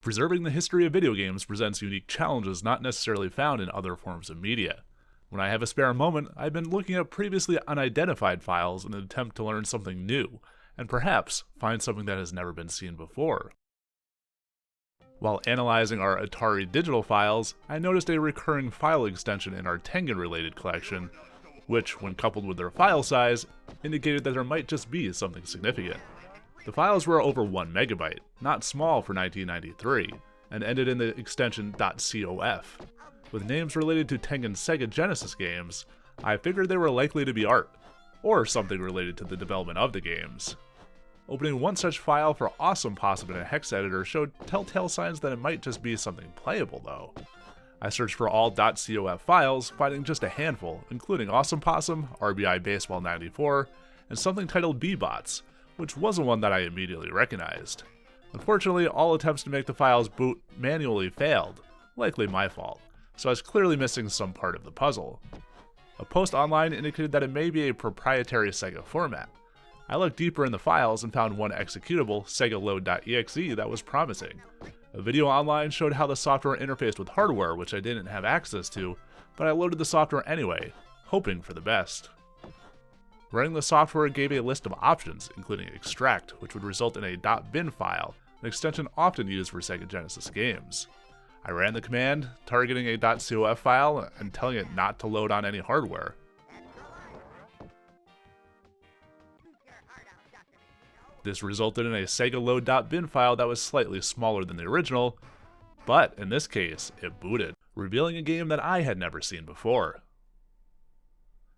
Preserving the history of video games presents unique challenges not necessarily found in other forms of media. When I have a spare moment, I've been looking at previously unidentified files in an attempt to learn something new, and perhaps find something that has never been seen before. While analyzing our Atari digital files, I noticed a recurring file extension in our Tengen-related collection, which, when coupled with their file size, indicated that there might just be something significant. The files were over 1 megabyte, not small for 1993, and ended in the extension .cof. With names related to Tengen's SEGA Genesis games, I figured they were likely to be art, or something related to the development of the games. Opening one such file for Awesome Possum in a hex editor showed telltale signs that it might just be something playable though. I searched for all .cof files, finding just a handful, including Awesome Possum, RBI Baseball 94, and something titled B-Bots, which wasn't one that I immediately recognized. Unfortunately, all attempts to make the files boot manually failed, likely my fault, so I was clearly missing some part of the puzzle. A post online indicated that it may be a proprietary SEGA format. I looked deeper in the files and found one executable, SEGALoad.exe, that was promising. A video online showed how the software interfaced with hardware, which I didn't have access to, but I loaded the software anyway, hoping for the best. Running the software gave a list of options, including extract, which would result in a .bin file, an extension often used for SEGA Genesis games. I ran the command, targeting a .cof file and telling it not to load on any hardware. This resulted in a SEGALoad.bin file that was slightly smaller than the original, but in this case, it booted, revealing a game that I had never seen before.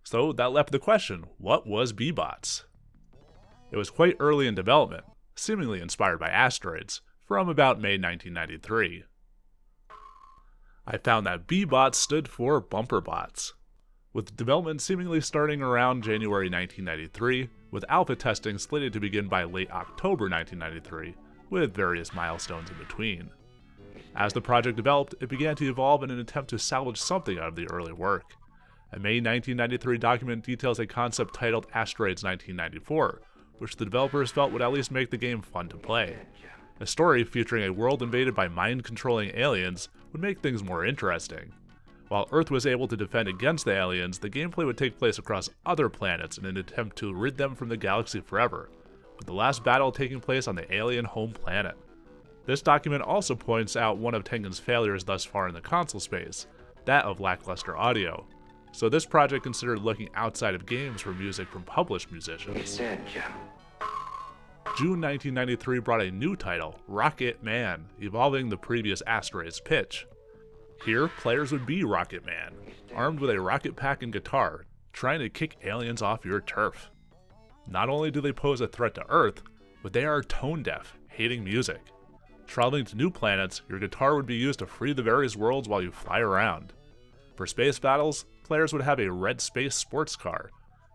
So that left the question, what was B-Bots? It was quite early in development, seemingly inspired by Asteroids, from about May 1993. I found that B-Bots stood for Bumper Bots, with development seemingly starting around January 1993, with alpha testing slated to begin by late October 1993, with various milestones in between. As the project developed, it began to evolve in an attempt to salvage something out of the early work. A May 1993 document details a concept titled Asteroids 1994, which the developers felt would at least make the game fun to play. A story featuring a world invaded by mind-controlling aliens would make things more interesting. While Earth was able to defend against the aliens, the gameplay would take place across other planets in an attempt to rid them from the galaxy forever, with the last battle taking place on the alien home planet. This document also points out one of Tengen's failures thus far in the console space, that of lackluster audio. So this project considered looking outside of games for music from published musicians. June 1993 brought a new title, Rocket Man, evolving the previous Asteroids pitch. Here, players would be Rocket Man, armed with a rocket pack and guitar, trying to kick aliens off your turf. Not only do they pose a threat to Earth, but they are tone deaf, hating music. Traveling to new planets, your guitar would be used to free the various worlds while you fly around. For space battles, players would have a red space sports car,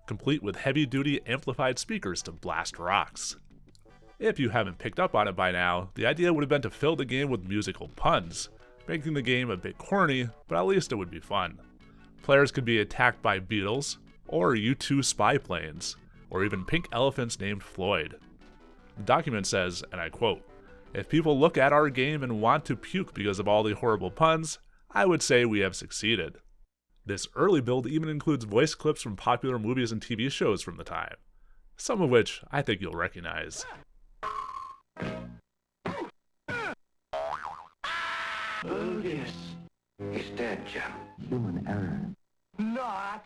complete with heavy-duty amplified speakers to blast rocks. If you haven't picked up on it by now, the idea would have been to fill the game with musical puns, making the game a bit corny, but at least it would be fun. Players could be attacked by beetles, or U-2 spy planes, or even pink elephants named Floyd. The document says, and I quote, "If people look at our game and want to puke because of all the horrible puns, I would say we have succeeded." This early build even includes voice clips from popular movies and TV shows from the time, some of which I think you'll recognize. Oh, yes. He's dead, Jim. Human error. Not.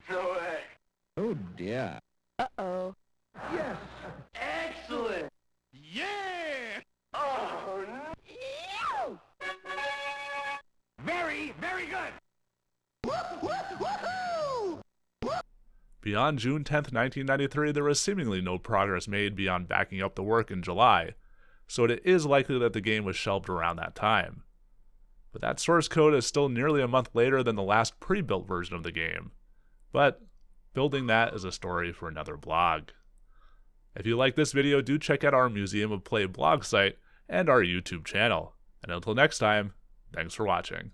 No way. Oh, dear. Uh-oh. Yes. Excellent. Yeah. Oh, no. Very, very good. Woo-hoo! Beyond June 10th, 1993, there was seemingly no progress made beyond backing up the work in July, so it is likely that the game was shelved around that time. But that source code is still nearly a month later than the last pre-built version of the game. But building that is a story for another blog. If you like this video, do check out our Museum of Play blog site and our YouTube channel. And until next time, thanks for watching.